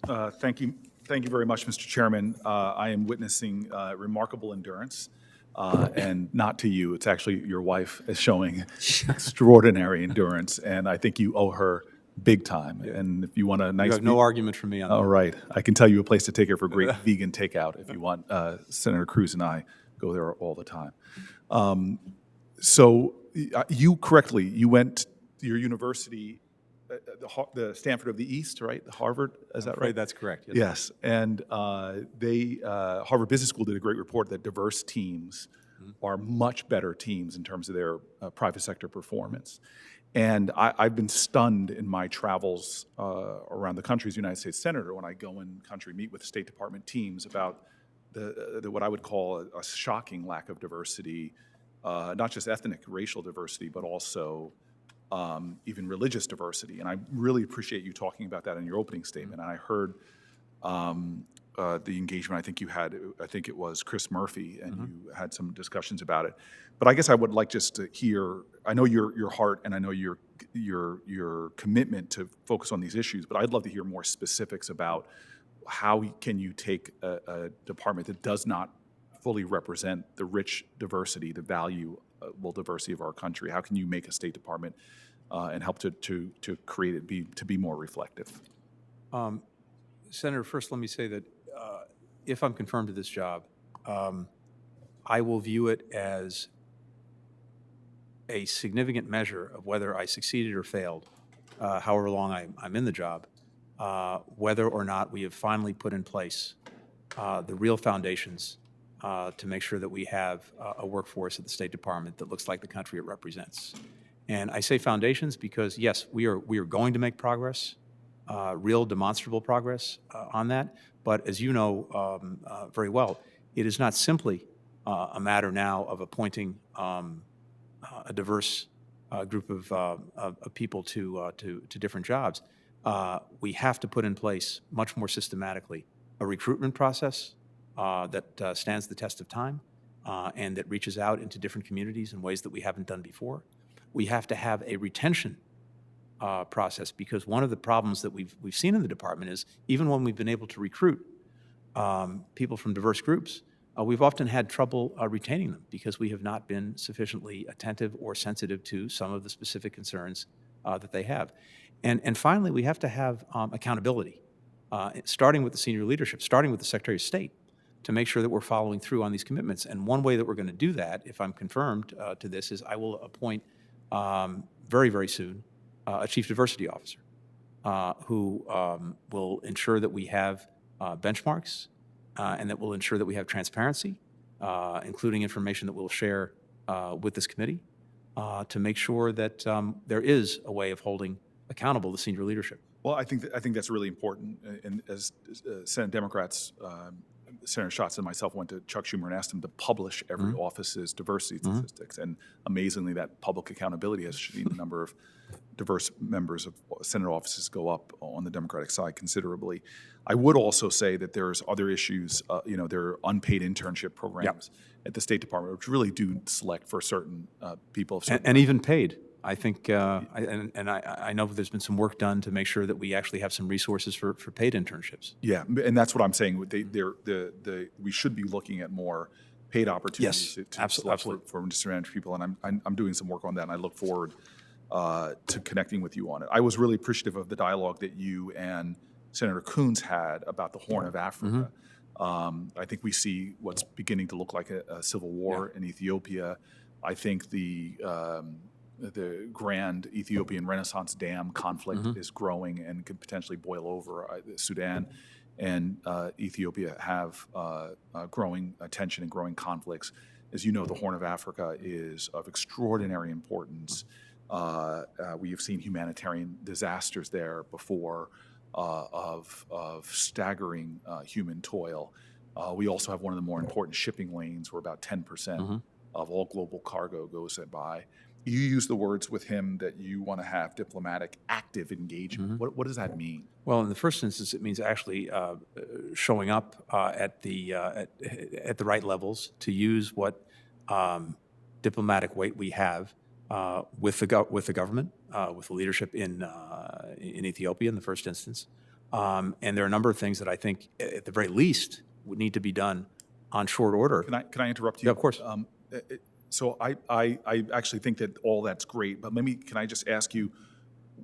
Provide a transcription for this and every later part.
Thank you very much, Mr. Chairman. I am witnessing remarkable endurance, and not to you. It's actually your wife is showing extraordinary endurance, and I think you owe her big time. Yeah. And if you want a nice, You have no argument from me on that. all right, I can tell you a place to take her for great vegan takeout if you want. Senator Cruz and I go there all the time. So you correctly, you went to your university, the Stanford of the East, right? The Harvard, is that right? That's correct. Yes. Yes, and Harvard Business School did a great report that diverse teams are much better teams in terms of their private sector performance. And I've been stunned in my travels around the country as United States Senator when I go in country, meet with State Department teams about the what I would call a shocking lack of diversity, not just ethnic, racial diversity, but also even religious diversity. And I really appreciate you talking about that in your opening statement. And I heard the engagement I think you had, I think it was Chris Murphy, and you had some discussions about it. But I guess I would like just to hear, I know your heart and I know your commitment to focus on these issues, but I'd love to hear more specifics about how can you take a department that does not fully represent the rich diversity, the valuable diversity of our country. How can you make a State Department and help to create it to be more reflective? Senator, first let me say that if I'm confirmed to this job, I will view it as a significant measure of whether I succeeded or failed, however long I'm in the job, whether or not we have finally put in place the real foundations to make sure that we have a workforce at the State Department that looks like the country it represents. And I say foundations because, yes, we are going to make progress, real demonstrable progress on that. But as you know very well, it is not simply a matter now of appointing a diverse group of people to different jobs. We have to put in place much more systematically a recruitment process that stands the test of time and that reaches out into different communities in ways that we haven't done before. We have to have a retention process, because one of the problems that we've seen in the department is even when we've been able to recruit people from diverse groups, we've often had trouble retaining them because we have not been sufficiently attentive or sensitive to some of the specific concerns that they have. And finally, we have to have accountability, starting with the senior leadership, starting with the Secretary of State, to make sure that we're following through on these commitments. And one way that we're going to do that, if I'm confirmed to this, is I will appoint very, very soon a Chief Diversity Officer who will ensure that we have benchmarks and that will ensure that we have transparency, including information that we'll share with this committee to make sure that there is a way of holding accountable the senior leadership. Well, I think that's really important. And as Senate Democrats, Senator Schatz and myself went to Chuck Schumer and asked him to publish every office's diversity statistics. And amazingly, that public accountability has seen the number of diverse members of Senate offices go up on the Democratic side considerably. I would also say that there's other issues. There are unpaid internship programs at the State Department, which really do select for certain people of certain and even paid. I think, I know there's been some work done to make sure that we actually have some resources for paid internships. Yeah, and that's what I'm saying. We should be looking at more paid opportunities to absolutely. for disadvantaged people, and I'm doing some work on that, and I look forward to connecting with you on it. I was really appreciative of the dialogue that you and Senator Coons had about the Horn of Africa. I think we see what's beginning to look like a civil war in Ethiopia. I think the grand Ethiopian Renaissance Dam conflict is growing and could potentially boil over. Sudan and Ethiopia have growing tension and growing conflicts. As you know, the Horn of Africa is of extraordinary importance. We have seen humanitarian disasters there before of staggering human toil. We also have one of the more important shipping lanes where about 10% of all global cargo goes by. You use the words with him that you want to have diplomatic active engagement. What does that mean? Well, in the first instance, it means actually showing up at the right levels to use what diplomatic weight we have with the government, with the leadership in Ethiopia in the first instance, And there are a number of things that I think, at the very least, would need to be done on short order. Can I interrupt you? Yeah, of course. So I actually think that all that's great, but can I just ask you,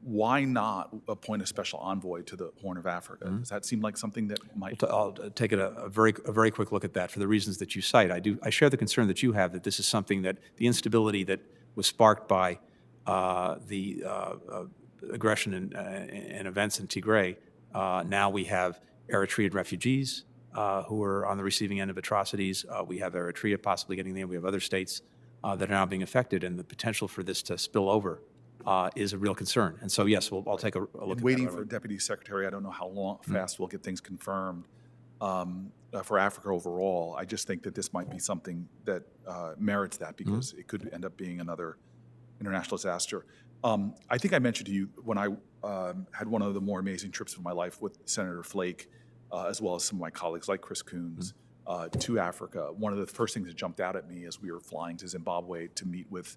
why not appoint a special envoy to the Horn of Africa? Does that seem like something that might? I'll take a very quick look at that for the reasons that you cite. I share the concern that you have that this is something that the instability that was sparked by the aggression and events in Tigray. Now we have Eritrean refugees who are on the receiving end of atrocities. We have Eritrea possibly getting there. We have other states that are now being affected, and the potential for this to spill over is a real concern. And so, yes, I'll take a look at that. Waiting for Deputy Secretary, I don't know how fast we'll get things confirmed for Africa overall. I just think that this might be something that merits that, because it could end up being another international disaster. I think I mentioned to you when I had one of the more amazing trips of my life with Senator Flake, as well as some of my colleagues like Chris Coons, to Africa. One of the first things that jumped out at me as we were flying to Zimbabwe to meet with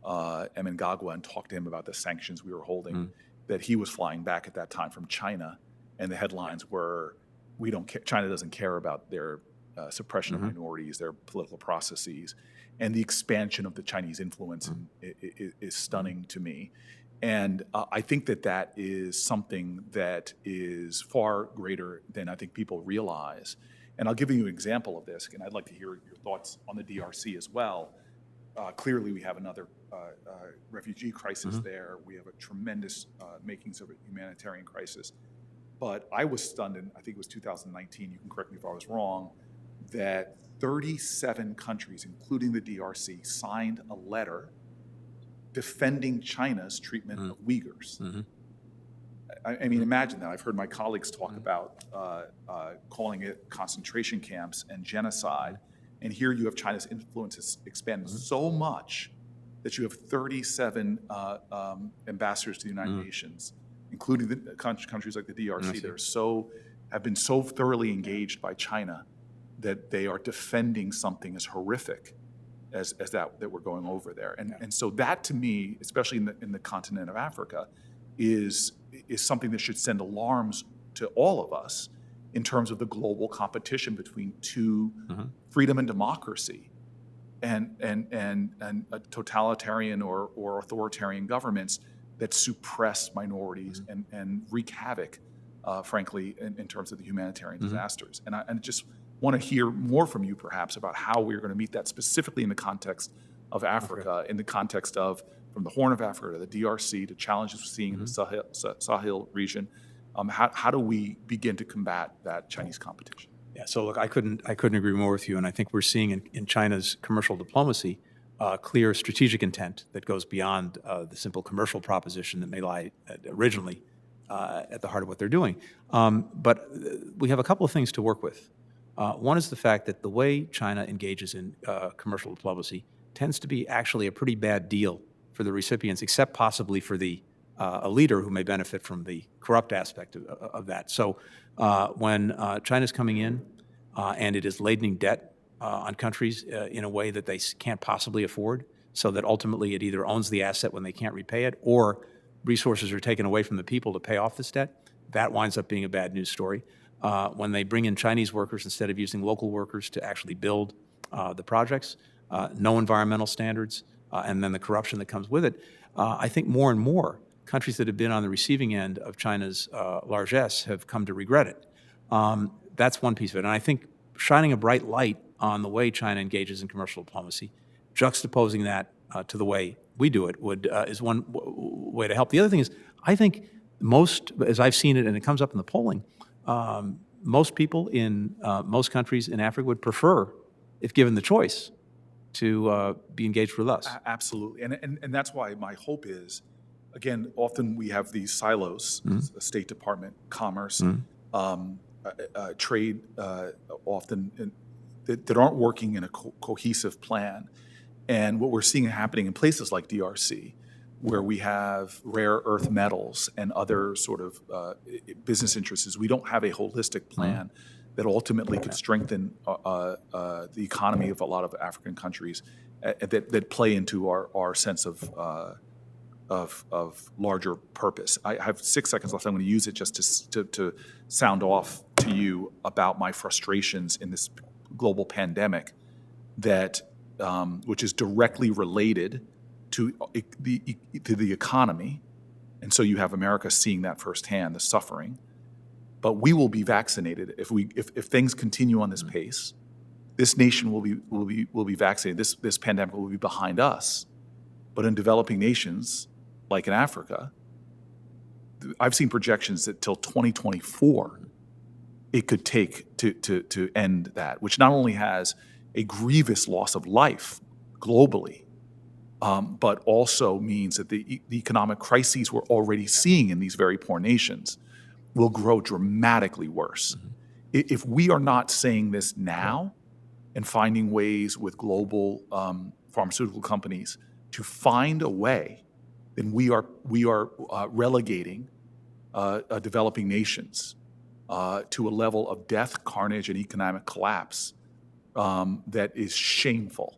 Mnangagwa and talk to him about the sanctions we were holding, that he was flying back at that time from China, and the headlines were, "We don't care. China doesn't care about their suppression of minorities, their political processes," and the expansion of the Chinese influence is stunning to me. And I think that that is something that is far greater than I think people realize. And I'll give you an example of this, and I'd like to hear your thoughts on the DRC as well. Clearly, we have another refugee crisis there. We have a tremendous makings of a humanitarian crisis. But I was stunned in, I think it was 2019, you can correct me if I was wrong, that 37 countries, including the DRC, signed a letter defending China's treatment of Uyghurs. I mean, imagine that. I've heard my colleagues talk about calling it concentration camps and genocide. And here you have China's influence has expanded so much that you have 37 ambassadors to the United Nations, including the countries like the DRC, that have been so thoroughly engaged by China that they are defending something as horrific as that we're going over there. And so that, to me, especially in the continent of Africa, is something that should send alarms to all of us in terms of the global competition between freedom and democracy and a totalitarian or authoritarian governments that suppress minorities and wreak havoc, frankly, in terms of the humanitarian disasters. And I just want to hear more from you, perhaps, about how we're going to meet that specifically in the context of Africa, in the context of from the Horn of Africa to the DRC, to challenges we're seeing in the Sahel region. How do we begin to combat that Chinese competition? Yeah, so look, I couldn't agree more with you, and I think we're seeing in China's commercial diplomacy clear strategic intent that goes beyond the simple commercial proposition that may lie originally at the heart of what they're doing. But we have a couple of things to work with. One is the fact that the way China engages in commercial diplomacy tends to be actually a pretty bad deal for the recipients, except possibly for a leader who may benefit from the corrupt aspect of that. So when China's coming in and it is ladening debt on countries in a way that they can't possibly afford, so that ultimately it either owns the asset when they can't repay it, or resources are taken away from the people to pay off this debt, that winds up being a bad news story. When they bring in Chinese workers instead of using local workers to actually build the projects, no environmental standards, and then the corruption that comes with it, I think more and more countries that have been on the receiving end of China's largesse have come to regret it. That's one piece of it. And I think shining a bright light on the way China engages in commercial diplomacy, juxtaposing that to the way we do it is one way to help. The other thing is, I think most, as I've seen it, and it comes up in the polling, most people in most countries in Africa would prefer, if given the choice, to be engaged with us. Absolutely. And that's why my hope is, again, often we have these silos, State Department, Commerce, trade, often that aren't working in a cohesive plan. And what we're seeing happening in places like DRC, where we have rare earth metals and other sort of business interests, is we don't have a holistic plan that ultimately could strengthen the economy of a lot of African countries that play into our sense of of larger purpose. I have 6 seconds left. I'm going to use it just to sound off to you about my frustrations in this global pandemic that which is directly related to the economy. And so you have America seeing that firsthand, the suffering. But we will be vaccinated if things continue on this pace. This nation will be vaccinated. This pandemic will be behind us. But in developing nations, like in Africa, I've seen projections that till 2024, it could take to end that, which not only has a grievous loss of life globally, but also means that the economic crises we're already seeing in these very poor nations will grow dramatically worse. If we are not saying this now and finding ways with global pharmaceutical companies to find a way, then we are relegating developing nations to a level of death, carnage, and economic collapse that is shameful.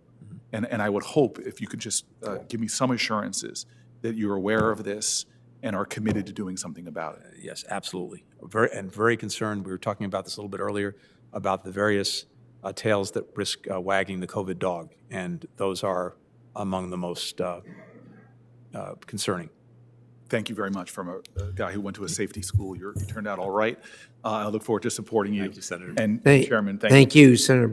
And I would hope if you could just give me some assurances that you're aware of this and are committed to doing something about it. Yes, absolutely. Very concerned. We were talking about this a little bit earlier about the various tails that risk wagging the COVID dog, and those are among the most concerning. Thank you very much. From a guy who went to a safety school, you turned out all right. I look forward to supporting you. Thank you, Senator. And Chairman, Thank you, Senator